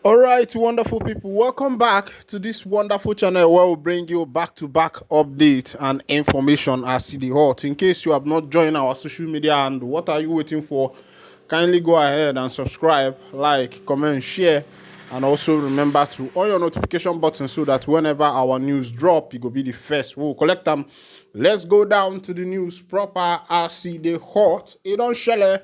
All right, wonderful people, welcome back to this wonderful channel where we bring you back-to-back updates and information as the hot. In case you have not joined our social media, and what are you waiting for? Kindly go ahead and subscribe, like, comment, share, and also remember to on your notification button so that whenever our news drop, you go be the first. We'll collect them. Let's go down to the news proper as the hot. It don't share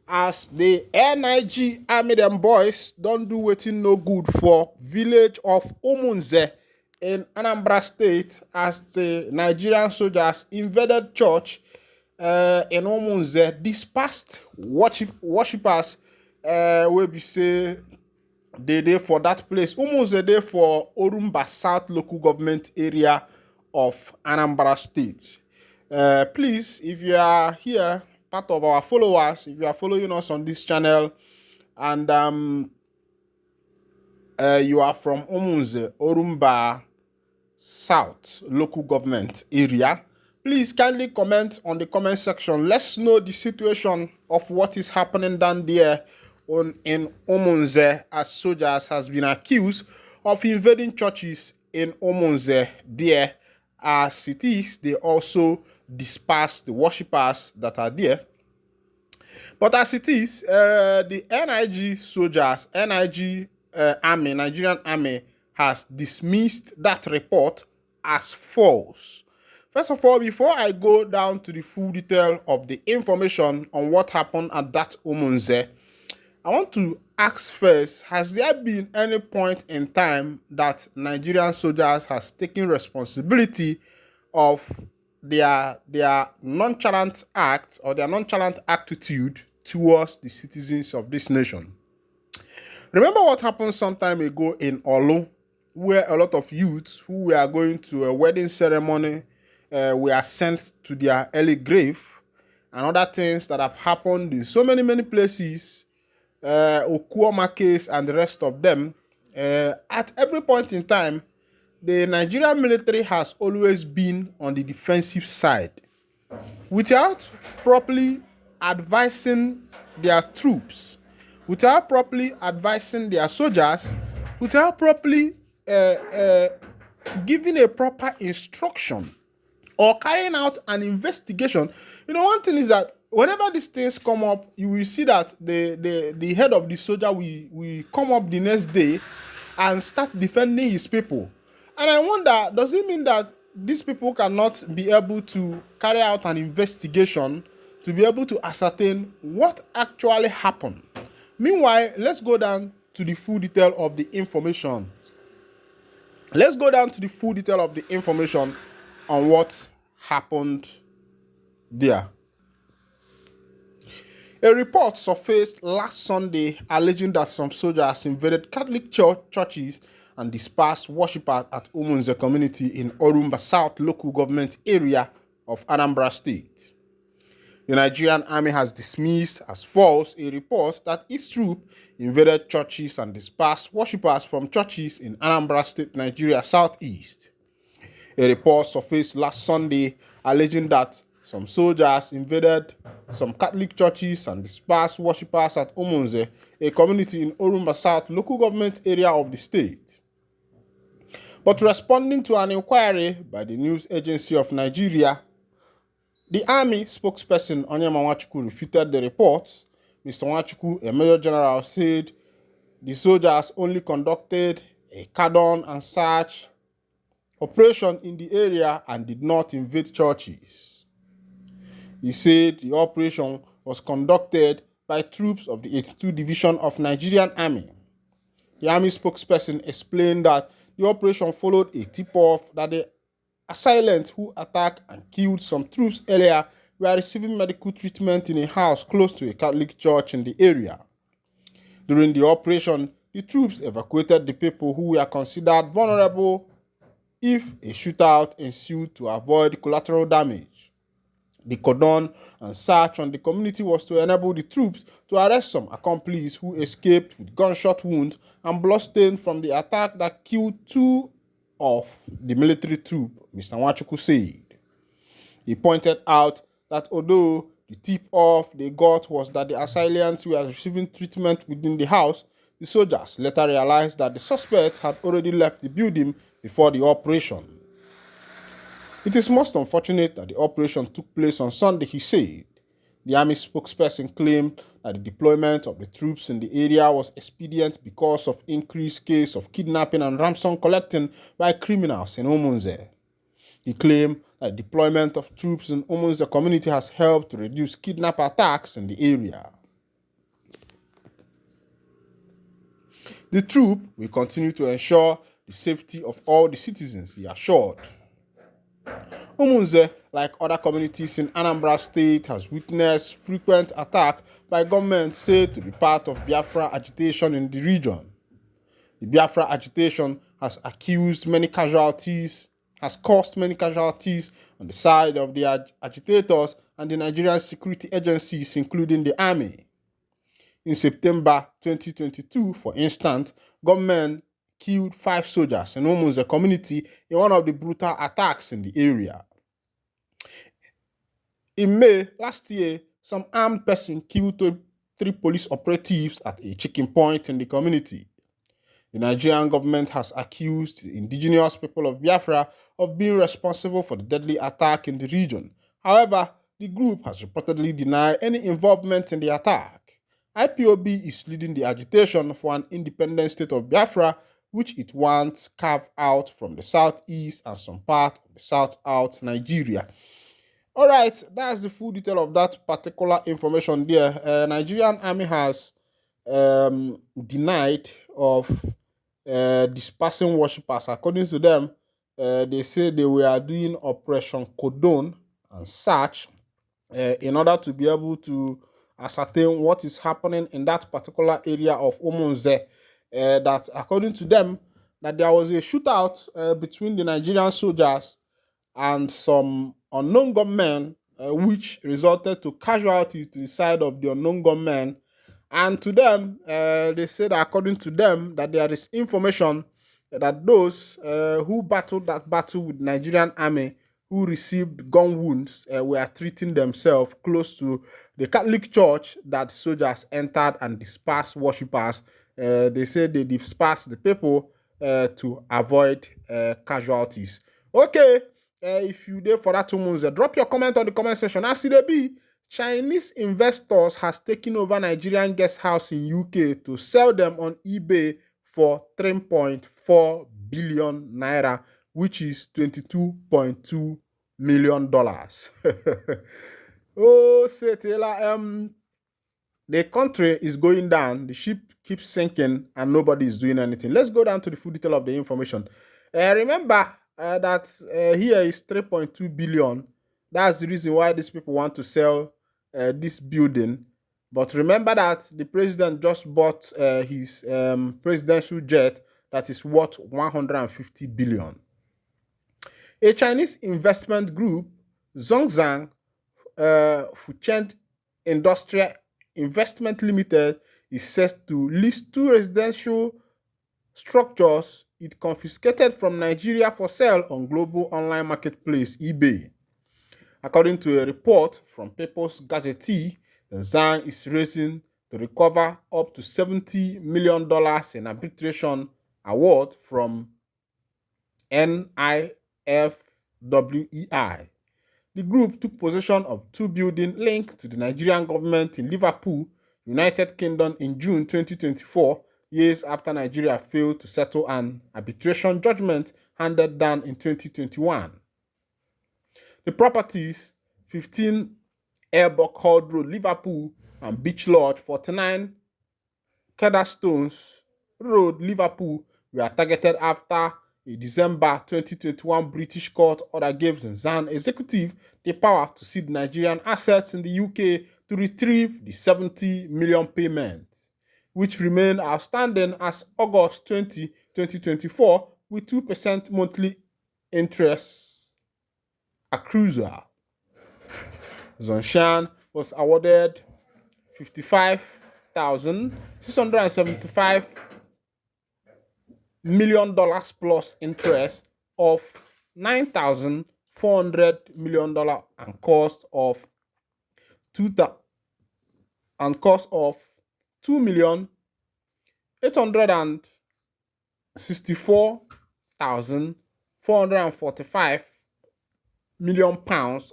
as the NIG army them boys don't do wetin no good for village of Umunze in Anambra State as the Nigerian soldiers invaded church in Umunze, dispersed worshippers wey be say they dey for that place. Umunze dey for Orumba South local government area of Anambra State. Please, if you are here, part of our followers, if you are following us on this channel, and you are from Umunze, Orumba South local government area, please kindly comment on the comment section. Let's know the situation of what is happening down there in Umunze, as soldiers has been accused of invading churches in Umunze there. As it is, they also disperse the worshippers that are there. But as it is, the NIG soldiers, army, Nigerian army, has dismissed that report as false. First of all, before I go down to the full detail of the information on what happened at that Umunze, I want to ask first, has there been any point in time that Nigerian soldiers has taken responsibility of their nonchalant act or their nonchalant attitude towards the citizens of this nation? Remember what happened some time ago in Olu, where a lot of youths who were going to a wedding ceremony were sent to their early grave, and other things that have happened in so many places, Okuoma case and the rest of them. At every point in time, the Nigerian military has always been on the defensive side without properly advising their troops, without properly advising their soldiers, without properly giving a proper instruction or carrying out an investigation. You know, one thing is that whenever these things come up, you will see that the head of the soldier will come up the next day and start defending his people. And I wonder, does it mean that these people cannot be able to carry out an investigation to be able to ascertain what actually happened? Meanwhile, let's go down to the full detail of the information. Let's go down to the full detail of the information on what happened there. A report surfaced last Sunday alleging that some soldiers invaded Catholic churches and dispersed worshippers at Umunze community in Orumba South local government area of Anambra State. The Nigerian army has dismissed as false a report that its troops invaded churches and dispersed worshippers from churches in Anambra State, Nigeria Southeast. A report surfaced last Sunday alleging that some soldiers invaded some Catholic churches and dispersed worshippers at Umunze, a community in Orumba South local government area of the state. But responding to an inquiry by the news agency of Nigeria, the army spokesperson Onyema Nwachukwu refuted the reports. Mr. Nwachukwu, a major general, said the soldiers only conducted a cordon and search operation in the area and did not invade churches. He said the operation was conducted by troops of the 82 Division of Nigerian Army. The army spokesperson explained that the operation followed a tip-off that the assailants who attacked and killed some troops earlier were receiving medical treatment in a house close to a Catholic church in the area. During the operation, the troops evacuated the people who were considered vulnerable if a shootout ensued to avoid collateral damage. The cordon and search on the community was to enable the troops to arrest some accomplices who escaped with gunshot wounds and bloodstains from the attack that killed two of the military troops, Mr. Nwachukwu said. He pointed out that although the tip-off they got was that the assailants were receiving treatment within the house, The soldiers later realized that the suspect had already left the building before the operation. It is most unfortunate that the operation took place on Sunday, he said. The army spokesperson claimed that the deployment of the troops in the area was expedient because of increased case of kidnapping and ransom collecting by criminals in Umunze. He claimed that deployment of troops in Umunze community has helped to reduce kidnap attacks in the area. The troop will continue to ensure the safety of all the citizens, he assured. Umunze, like other communities in Anambra State, has witnessed frequent attacks by government said to be part of Biafra agitation in the region. The Biafra agitation has caused many casualties on the side of the agitators and the Nigerian security agencies, including the army. In September 2022, for instance, government killed 5 soldiers in Umunze community in one of the brutal attacks in the area. In May last year, some armed person killed 3 police operatives at a checking point in the community. The Nigerian government has accused the indigenous people of Biafra of being responsible for the deadly attack in the region. However, the group has reportedly denied any involvement in the attack. IPOB is leading the agitation for an independent state of Biafra, which it wants carved out from the southeast and some part of the south Nigeria. All right, that's the full detail of that particular information there. Nigerian army has denied of dispersing worshippers. According to them, they say they were doing Operation Cordon and search in order to be able to ascertain what is happening in that particular area of Umunze. That according to them, that there was a shootout between the Nigerian soldiers and some unknown gunmen, which resulted to casualties to the side of the unknown gunmen. And to them, they said, according to them, that there is information that those who battled that battle with Nigerian army, who received gun wounds, were treating themselves close to the Catholic church that soldiers entered and dispersed worshippers. They said they dispersed the people to avoid casualties. Okay. If you there for that 2 months, drop your comment on the comment section. As it be, Chinese investors has taken over Nigerian guest house in UK to sell them on eBay for 3.4 billion naira, which is $22.2 million. Oh, Setela, the country is going down, the ship keeps sinking, and nobody is doing anything. Let's go down to the full detail of the information. Remember, that here is 3.2 billion. That's the reason why these people want to sell this building. But remember that the president just bought his presidential jet that is worth 150 billion. A Chinese investment group, Zhongzhang Fucheng Industrial Investment Limited, is set to list 2 residential structures it confiscated from Nigeria for sale on global online marketplace eBay. According to a report from People's Gazette, the Zhang is racing to recover up to $70 million in arbitration award from NIFWEI. The group took possession of 2 buildings linked to the Nigerian government in Liverpool, United Kingdom in June 2024, years after Nigeria failed to settle an arbitration judgment handed down in 2021. The properties, 15 Airbuck Hall Road, Liverpool, and Beach Lodge, 49 Kedderstones Road, Liverpool, were targeted after a December 2021 British court order gave Zhang executive the power to seize Nigerian assets in the UK to retrieve the 70 million payment, which remained outstanding as August 20, 2024, with 2% monthly interest accrual. Zhongshan was awarded $55,675 million plus interest of $9,400 million and cost of $2,000,000 £864,445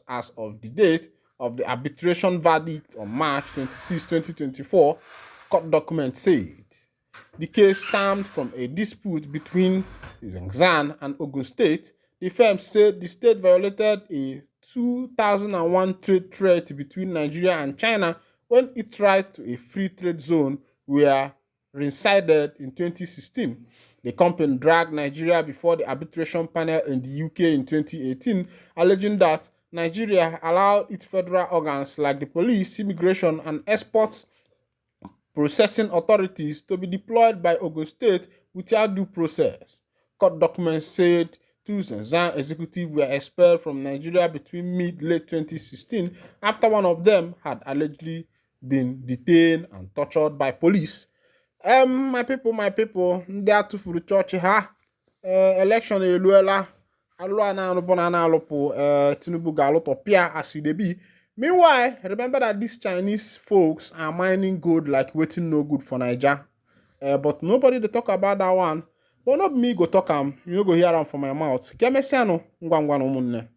as of the date of the arbitration verdict on March 26, 2024, court documents said. The case stemmed from a dispute between Zhengzhou and Ogun State. The firm said the state violated a 2001 trade treaty between Nigeria and China when its right to a free trade zone were rescinded in 2016. The company dragged Nigeria before the arbitration panel in the UK in 2018, alleging that Nigeria allowed its federal organs like the police, immigration, and exports processing authorities to be deployed by Ogun State without due process. Court documents said two Zhengzhou executives were expelled from Nigeria between mid-late 2016 after one of them had allegedly been detained and tortured by police. My people, ndị atụfuru chọọchị ha election eluela alụa na alụpụ na alụpụ Tinubu ga-alụtọpịa as e dey be. Meanwhile, remember that these Chinese folks are mining gold like wetin no good for Naija. But nobody dey talk about that one. But not me go talk am, you no go hear am from my mouth. Kemesiano ngwa ngwa na ụmụnne.